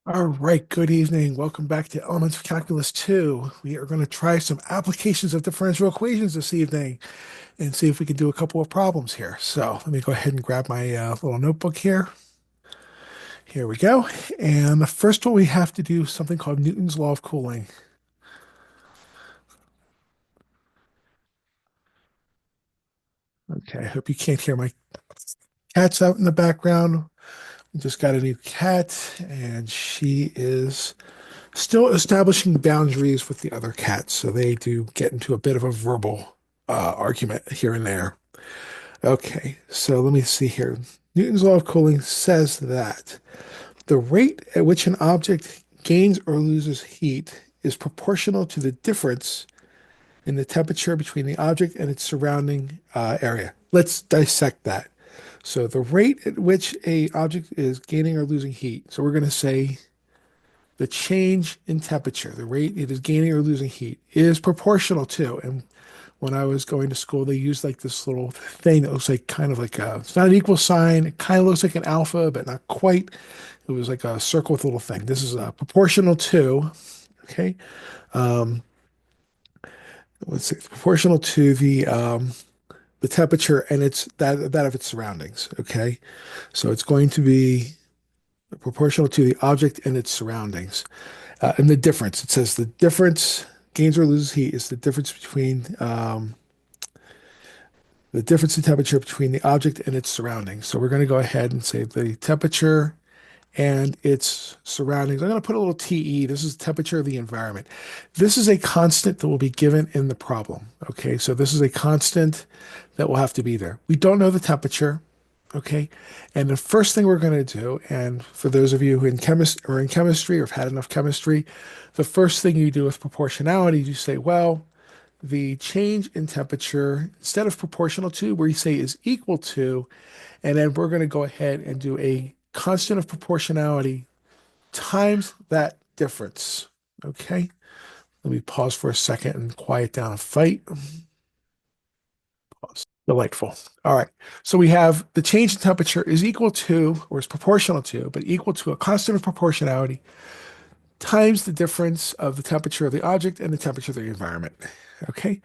All right, good evening. Welcome back to Elements of Calculus 2. We are going to try some applications of differential equations this evening and see if we can do a couple of problems here. So let me go ahead and grab my little notebook here. Here we go. And the first one we have to do something called Newton's law of cooling. Okay, I hope you can't hear my cats out in the background. We just got a new cat, and she is still establishing boundaries with the other cats. So they do get into a bit of a verbal argument here and there. Okay, so let me see here. Newton's law of cooling says that the rate at which an object gains or loses heat is proportional to the difference in the temperature between the object and its surrounding area. Let's dissect that. So the rate at which a object is gaining or losing heat. So we're going to say the change in temperature, the rate it is gaining or losing heat, is proportional to. And when I was going to school, they used like this little thing that looks like kind of like it's not an equal sign. It kind of looks like an alpha, but not quite. It was like a circle with a little thing. This is proportional to, okay? Um, let's see, proportional to the temperature and it's that of its surroundings, okay? So it's going to be proportional to the object and its surroundings. And the difference, it says the difference, gains or loses heat, is the difference between the difference in temperature between the object and its surroundings. So we're going to go ahead and say the temperature and its surroundings. I'm going to put a little TE. This is temperature of the environment. This is a constant that will be given in the problem. Okay, so this is a constant that will have to be there. We don't know the temperature. Okay, and the first thing we're going to do, and for those of you who in chemistry or have had enough chemistry, the first thing you do with proportionality is you say, well, the change in temperature, instead of proportional to, where you say is equal to, and then we're going to go ahead and do a constant of proportionality times that difference. Okay, let me pause for a second and quiet down a fight. Pause. Delightful. All right. So we have the change in temperature is equal to, or is proportional to, but equal to a constant of proportionality times the difference of the temperature of the object and the temperature of the environment. Okay.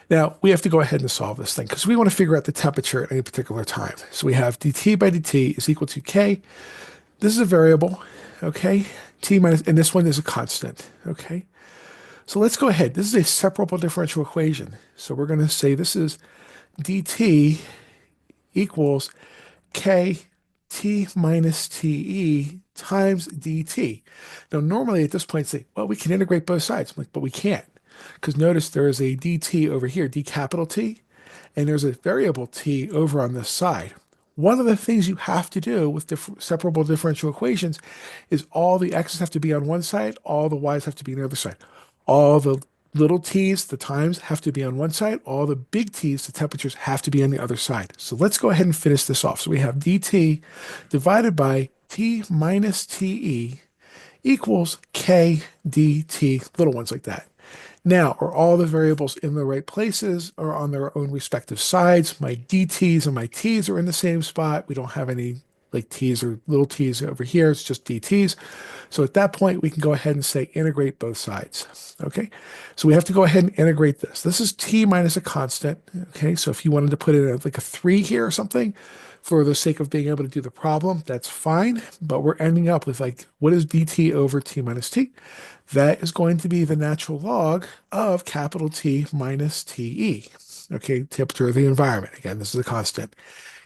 Now we have to go ahead and solve this thing because we want to figure out the temperature at any particular time. So we have dt by dt is equal to k. This is a variable. Okay. T minus, and this one is a constant. Okay. So let's go ahead. This is a separable differential equation. So we're going to say this is dt equals k t minus te times dt. Now, normally at this point, say, well, we can integrate both sides. I'm like, but we can't. Because notice there is a dt over here, d capital T, and there's a variable t over on this side. One of the things you have to do with separable differential equations is all the x's have to be on one side, all the y's have to be on the other side. All the little t's, the times, have to be on one side. All the big t's, the temperatures, have to be on the other side. So let's go ahead and finish this off. So we have dt divided by t minus te equals k dt, little ones like that. Now, are all the variables in the right places or on their own respective sides? My dt's and my t's are in the same spot. We don't have any like t's or little t's over here. It's just dt's. So at that point, we can go ahead and say integrate both sides. Okay, so we have to go ahead and integrate this. This is t minus a constant. Okay, so if you wanted to put in like a 3 here or something, for the sake of being able to do the problem, that's fine. But we're ending up with like, what is dt over t minus t? That is going to be the natural log of capital T minus TE. Okay, temperature of the environment. Again, this is a constant.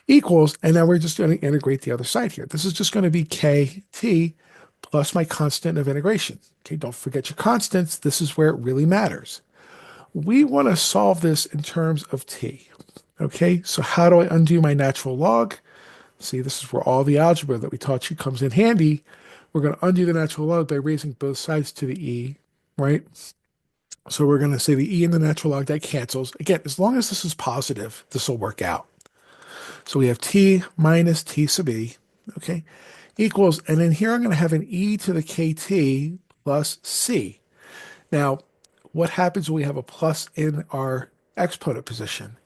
Equals, and now we're just going to integrate the other side here. This is just going to be KT plus my constant of integration. Okay, don't forget your constants. This is where it really matters. We want to solve this in terms of T. Okay, so how do I undo my natural log? See, this is where all the algebra that we taught you comes in handy. We're going to undo the natural log by raising both sides to the e, right? So we're going to say the e in the natural log, that cancels. Again, as long as this is positive, this will work out. So we have t minus t sub e, okay, equals, and then here I'm going to have an e to the kt plus c. Now, what happens when we have a plus in our exponent position?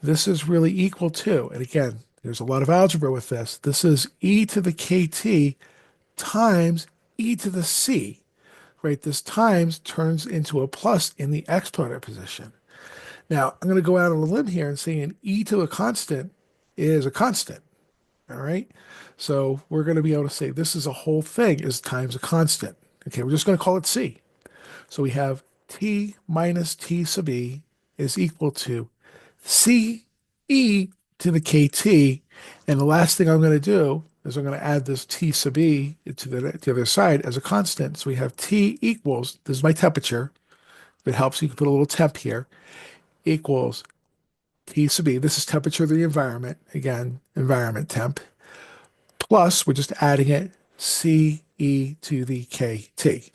This is really equal to, and again, there's a lot of algebra with this. This is e to the kt times e to the c, right? This times turns into a plus in the exponent position. Now, I'm going to go out on a limb here and say an e to a constant is a constant, all right? So we're going to be able to say this is a whole thing is times a constant. Okay, we're just going to call it c. So we have t minus t sub e is equal to c e to the kt. And the last thing I'm going to do is I'm going to add this t sub e to the other side as a constant. So we have t equals, this is my temperature. If it helps, you can put a little temp here, equals T sub e. This is temperature of the environment. Again, environment temp. Plus, we're just adding it, C e to the KT.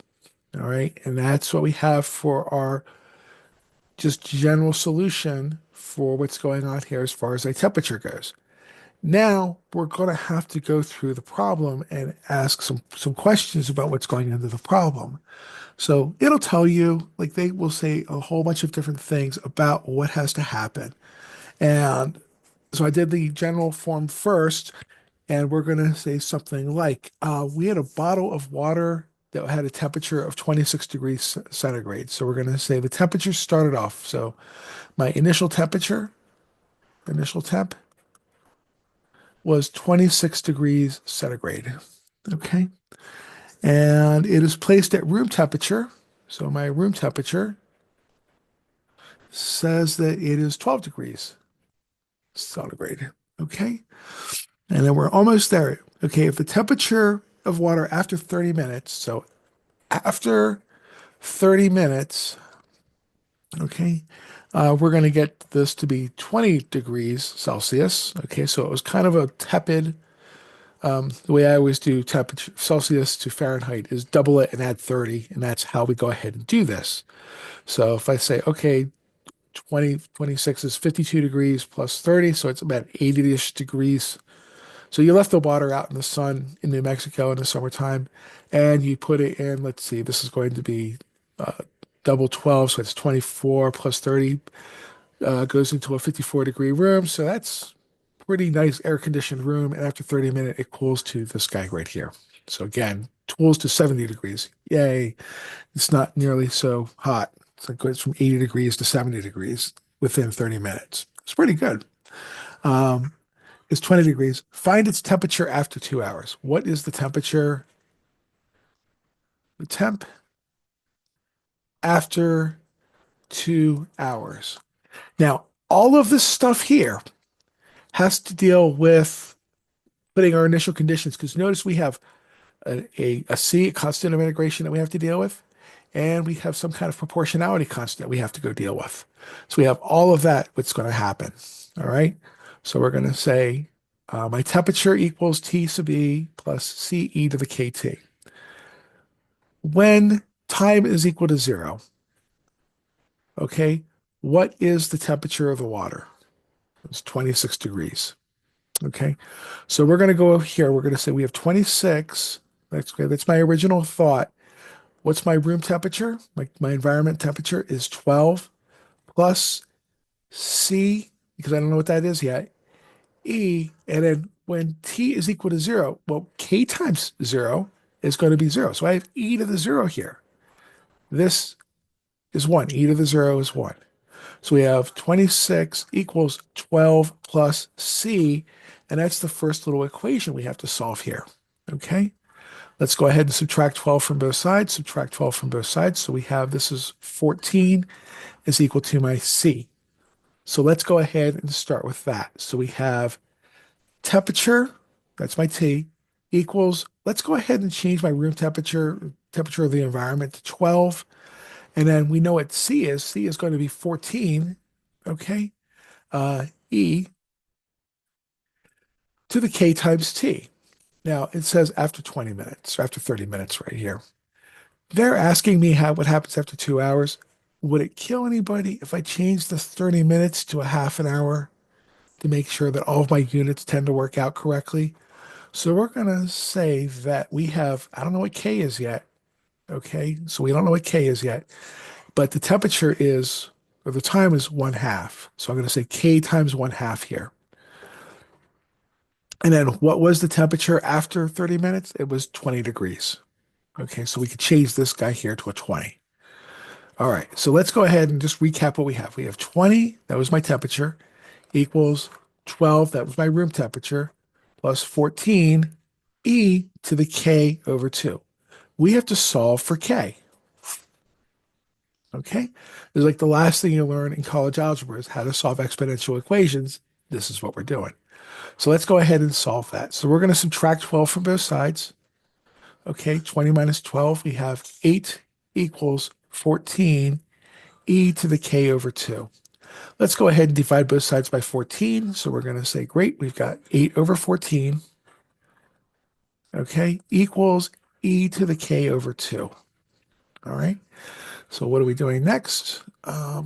All right. And that's what we have for our just general solution for what's going on here as far as the temperature goes. Now we're going to have to go through the problem and ask some questions about what's going into the problem. So it'll tell you, like they will say a whole bunch of different things about what has to happen. And so I did the general form first, and we're going to say something like, we had a bottle of water that had a temperature of 26 degrees centigrade. So we're going to say the temperature started off. So my initial temp was 26 degrees centigrade. Okay. And it is placed at room temperature. So my room temperature says that it is 12 degrees centigrade. Okay. And then we're almost there. Okay, if the temperature of water after 30 minutes, so after 30 minutes, okay, we're going to get this to be 20 degrees Celsius. Okay, so it was kind of a tepid. The way I always do temperature Celsius to Fahrenheit is double it and add 30, and that's how we go ahead and do this. So if I say, okay, 26 is 52 degrees plus 30, so it's about 80-ish degrees. So you left the water out in the sun in New Mexico in the summertime, and you put it in, let's see, this is going to be uh, double 12, so it's 24 plus 30, goes into a 54-degree room. So that's pretty nice air-conditioned room. And after 30 minutes, it cools to this guy right here. So again, cools to 70 degrees. Yay. It's not nearly so hot. So it goes from 80 degrees to 70 degrees within 30 minutes. It's pretty good. Um, is 20 degrees. Find its temperature after 2 hours. What is the temperature? The temp after 2 hours. Now, all of this stuff here has to deal with putting our initial conditions, because notice we have a C, a constant of integration that we have to deal with, and we have some kind of proportionality constant that we have to go deal with. So we have all of that, what's going to happen. All right. So we're going to say my temperature equals T sub E plus C e to the KT. When time is equal to 0, okay, what is the temperature of the water? It's 26 degrees. Okay, so we're going to go over here. We're going to say we have 26. That's okay. That's my original thought. What's my room temperature? My environment temperature is 12 plus C, because I don't know what that is yet, E. And then when T is equal to 0, well, K times 0 is going to be 0. So I have E to the 0 here. This is 1. E to the 0 is 1. So we have 26 equals 12 plus C, and that's the first little equation we have to solve here. Okay, let's go ahead and subtract 12 from both sides, subtract 12 from both sides. So we have this is 14 is equal to my C. So let's go ahead and start with that. So we have temperature, that's my T, equals, let's go ahead and change my room temperature, temperature of the environment to 12. And then we know what C is. C is going to be 14, okay? E to the K times T. Now, it says after 20 minutes, or after 30 minutes right here. They're asking me what happens after 2 hours. Would it kill anybody if I change the 30 minutes to a half an hour to make sure that all of my units tend to work out correctly? So we're going to say that we have, I don't know what K is yet, okay? So we don't know what K is yet. But the temperature is, or the time is 1/2. So I'm going to say K times 1/2 here. And then what was the temperature after 30 minutes? It was 20 degrees. Okay, so we could change this guy here to a 20. All right, so let's go ahead and just recap what we have. We have 20, that was my temperature, equals 12, that was my room temperature, plus 14, e to the k over 2. We have to solve for k. Okay? It's like the last thing you learn in college algebra is how to solve exponential equations. This is what we're doing. So let's go ahead and solve that. So we're going to subtract 12 from both sides. Okay, 20 minus 12, we have 8 equals 14 e to the k over 2. Let's go ahead and divide both sides by 14. So we're going to say, great, we've got 8 over 14, okay, equals e to the k over 2. All right, so what are we doing next? Yeah,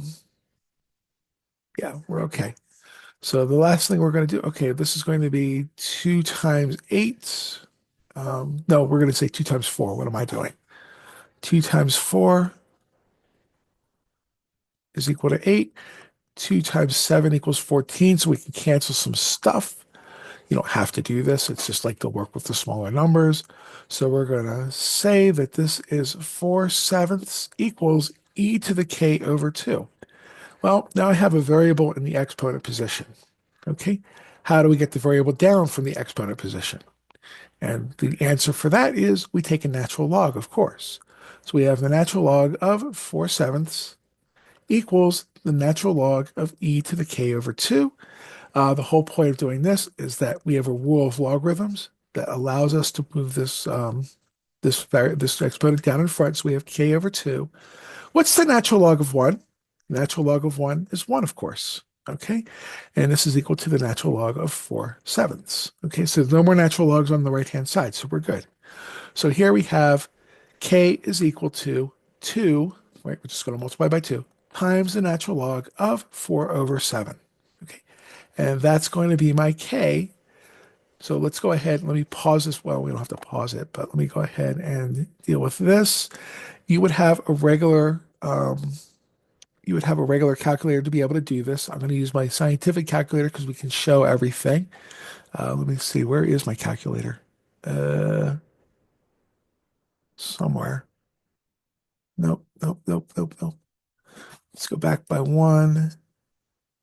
we're okay. So the last thing we're going to do, okay, this is going to be 2 times 8. No, we're going to say 2 times 4. What am I doing? 2 times 4 is equal to 8. 2 times 7 equals 14, so we can cancel some stuff. You don't have to do this. It's just like to work with the smaller numbers. So we're going to say that this is 4/7 equals e to the k over 2. Well, now I have a variable in the exponent position. Okay, how do we get the variable down from the exponent position? And the answer for that is we take a natural log, of course. So we have the natural log of 4/7 equals the natural log of e to the k over 2. The whole point of doing this is that we have a rule of logarithms that allows us to move this exponent down in front. So we have k over 2. What's the natural log of 1? Natural log of 1 is 1, of course. Okay. And this is equal to the natural log of 4/7. Okay. So there's no more natural logs on the right-hand side. So we're good. So here we have k is equal to 2, right? We're just going to multiply by 2 times the natural log of 4/7. Okay. And that's going to be my k. So let's go ahead. Let me pause this. Well, we don't have to pause it, but let me go ahead and deal with this. You would have a regular calculator to be able to do this. I'm going to use my scientific calculator because we can show everything. Let me see. Where is my calculator? Uh, Somewhere. Nope, nope, nope, nope, nope. Let's go back by 1.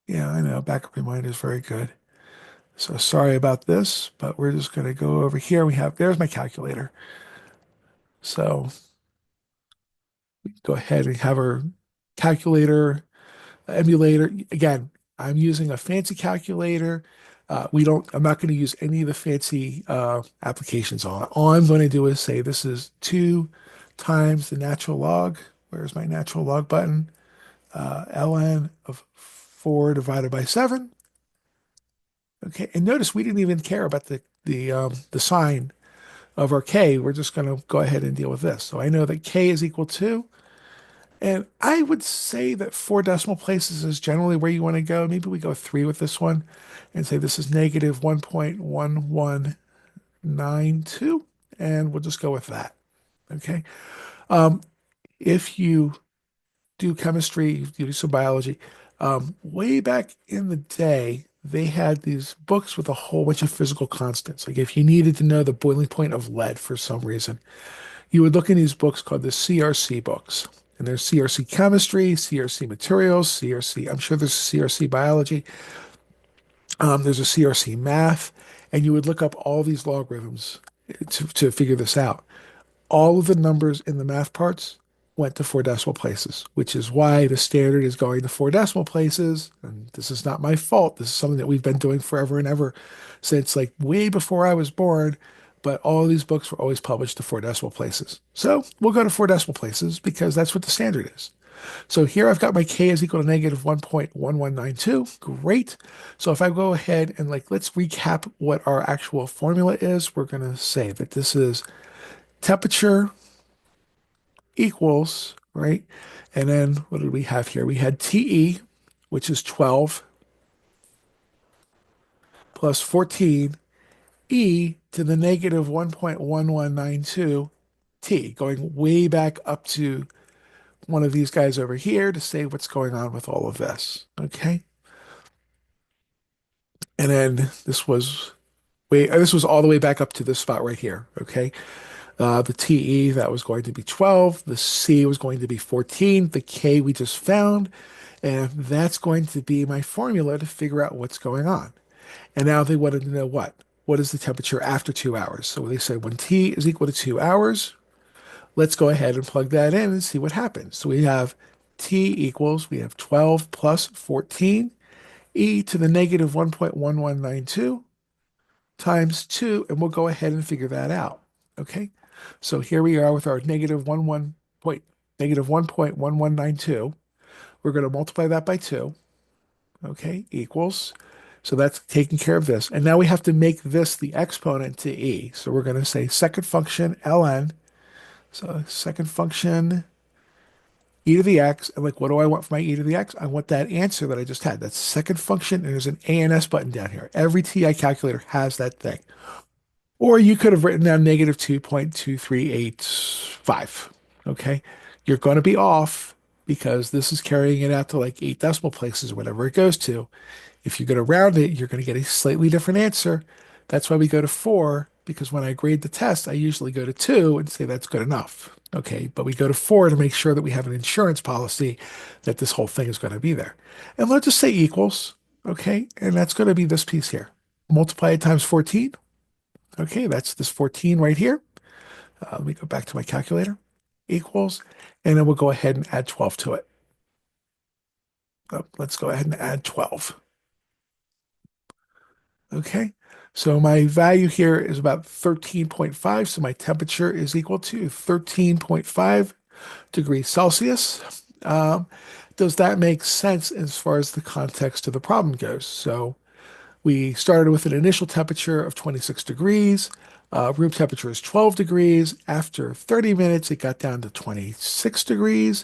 Yeah, I know. Backup reminder is very good. So sorry about this, but we're just going to go over here. There's my calculator. So we go ahead and have our calculator emulator. Again, I'm using a fancy calculator. I'm not going to use any of the fancy applications on it. All I'm going to do is say this is 2 times the natural log. Where's my natural log button? Ln of 4 divided by 7. Okay, and notice we didn't even care about the sign of our k. We're just going to go ahead and deal with this. So I know that k is equal to, and I would say that 4 decimal places is generally where you want to go. Maybe we go 3 with this one and say this is negative 1.1192, and we'll just go with that. Okay. Um, if you do chemistry, you do some biology, way back in the day, they had these books with a whole bunch of physical constants. Like if you needed to know the boiling point of lead for some reason, you would look in these books called the CRC books. And there's CRC chemistry, CRC materials, CRC, I'm sure there's CRC biology, there's a CRC math, and you would look up all these logarithms to figure this out. All of the numbers in the math parts went to 4 decimal places, which is why the standard is going to 4 decimal places. And this is not my fault. This is something that we've been doing forever and ever since like way before I was born. But all these books were always published to 4 decimal places. So we'll go to 4 decimal places because that's what the standard is. So here I've got my k is equal to negative 1.1192. Great. So if I go ahead and let's recap what our actual formula is. We're going to say that this is temperature equals, right? And then what did we have here? We had TE, which is 12 plus 14 e to the negative 1.1192 t, going way back up to one of these guys over here to say what's going on with all of this. Okay. And then this was all the way back up to this spot right here. Okay. The TE, that was going to be 12. The C was going to be 14. The K we just found. And that's going to be my formula to figure out what's going on. And now they wanted to know what? What is the temperature after 2 hours? So they said when T is equal to 2 hours, let's go ahead and plug that in and see what happens. So we have T equals, we have 12 plus 14, e to the negative 1.1192 times 2, and we'll go ahead and figure that out. Okay, so here we are with our negative 1.1192. We're going to multiply that by 2. Okay, equals. So that's taking care of this. And now we have to make this the exponent to e. So we're going to say second function ln. So second function e to the x. And like, what do I want for my e to the x? I want that answer that I just had. That's second function, and there's an a and s button down here. Every TI calculator has that thing. Or you could have written down negative 2.2385. Okay. You're going to be off because this is carrying it out to like 8 decimal places or whatever it goes to. If you're going to round it, you're going to get a slightly different answer. That's why we go to 4, because when I grade the test, I usually go to 2 and say that's good enough. Okay. But we go to 4 to make sure that we have an insurance policy that this whole thing is going to be there. And let's just say equals. Okay. And that's going to be this piece here. Multiply it times 14. Okay, that's this 14 right here. Let me go back to my calculator. Equals, and then we'll go ahead and add 12 to it. Let's go ahead and add 12. Okay, so my value here is about 13.5, so my temperature is equal to 13.5 degrees Celsius. Does that make sense as far as the context of the problem goes? So we started with an initial temperature of 26 degrees. Room temperature is 12 degrees. After 30 minutes, it got down to 26 degrees,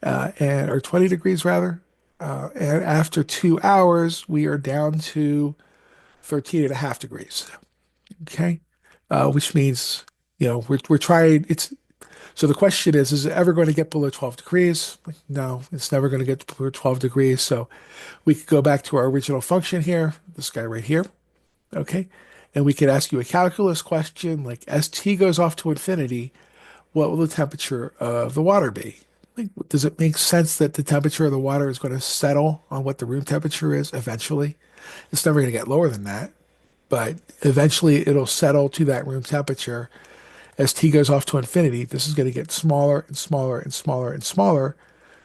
or 20 degrees rather. And after 2 hours, we are down to 13 and a half degrees. Okay. Which means, we're trying, so the question is it ever going to get below 12 degrees? No, it's never going to get below 12 degrees. So we could go back to our original function here, this guy right here. Okay. And we could ask you a calculus question like as t goes off to infinity, what will the temperature of the water be? Like, does it make sense that the temperature of the water is going to settle on what the room temperature is eventually? It's never going to get lower than that, but eventually it'll settle to that room temperature. As t goes off to infinity, this is going to get smaller and smaller and smaller and smaller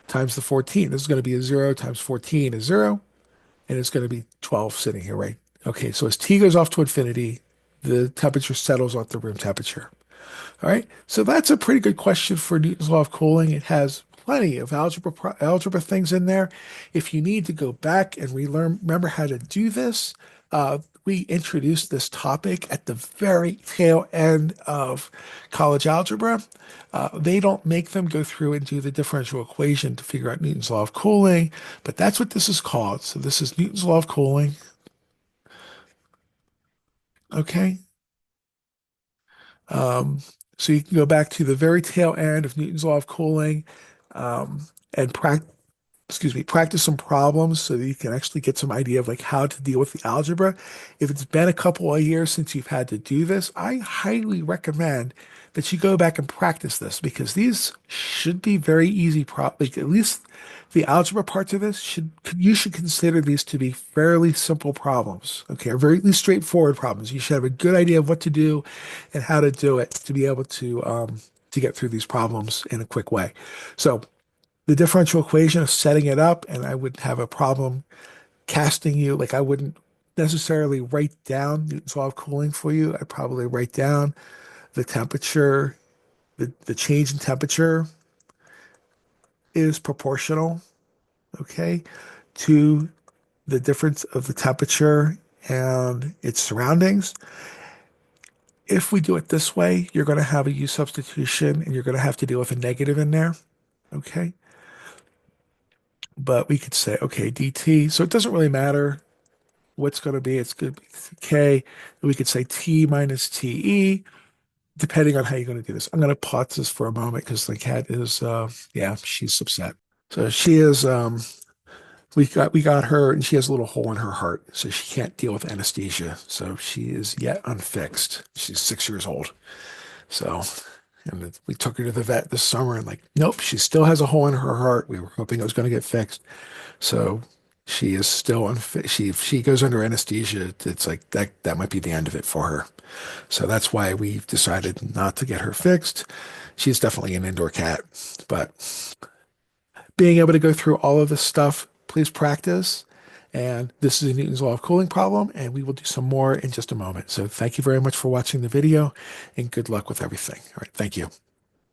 times the 14. This is going to be a 0 times 14 is 0, and it's going to be 12 sitting here, right? Okay, so as t goes off to infinity, the temperature settles at the room temperature. All right, so that's a pretty good question for Newton's law of cooling. It has plenty of algebra things in there. If you need to go back and remember how to do this, we introduced this topic at the very tail end of college algebra. They don't make them go through and do the differential equation to figure out Newton's law of cooling, but that's what this is called. So this is Newton's law of cooling. Okay. Um, so you can go back to the very tail end of Newton's law of cooling, and practice some problems so that you can actually get some idea of like how to deal with the algebra. If it's been a couple of years since you've had to do this, I highly recommend that you go back and practice this because these should be very easy like at least the algebra parts of this you should consider these to be fairly simple problems, okay, or very at least straightforward problems. You should have a good idea of what to do and how to do it to be able to get through these problems in a quick way. So the differential equation of setting it up, and I would have a problem casting you. Like I wouldn't necessarily write down Newton's law of cooling for you. I'd probably write down the temperature, the change in temperature is proportional, okay, to the difference of the temperature and its surroundings. If we do it this way, you're going to have a U substitution and you're going to have to deal with a negative in there, okay? But we could say, okay, dt, so it doesn't really matter what's going to be. It's going to be k. We could say t minus te, depending on how you're going to do this. I'm going to pause this for a moment because the cat is, yeah, she's upset. So she is, we got her, and she has a little hole in her heart, so she can't deal with anesthesia. So she is yet unfixed. She's 6 years old. So, and we took her to the vet this summer and like, nope, she still has a hole in her heart. We were hoping it was going to get fixed. So she is still unfit. If she goes under anesthesia, it's like that might be the end of it for her. So that's why we've decided not to get her fixed. She's definitely an indoor cat, but being able to go through all of this stuff, please practice. And this is a Newton's Law of Cooling problem, and we will do some more in just a moment. So thank you very much for watching the video, and good luck with everything. All right, thank you.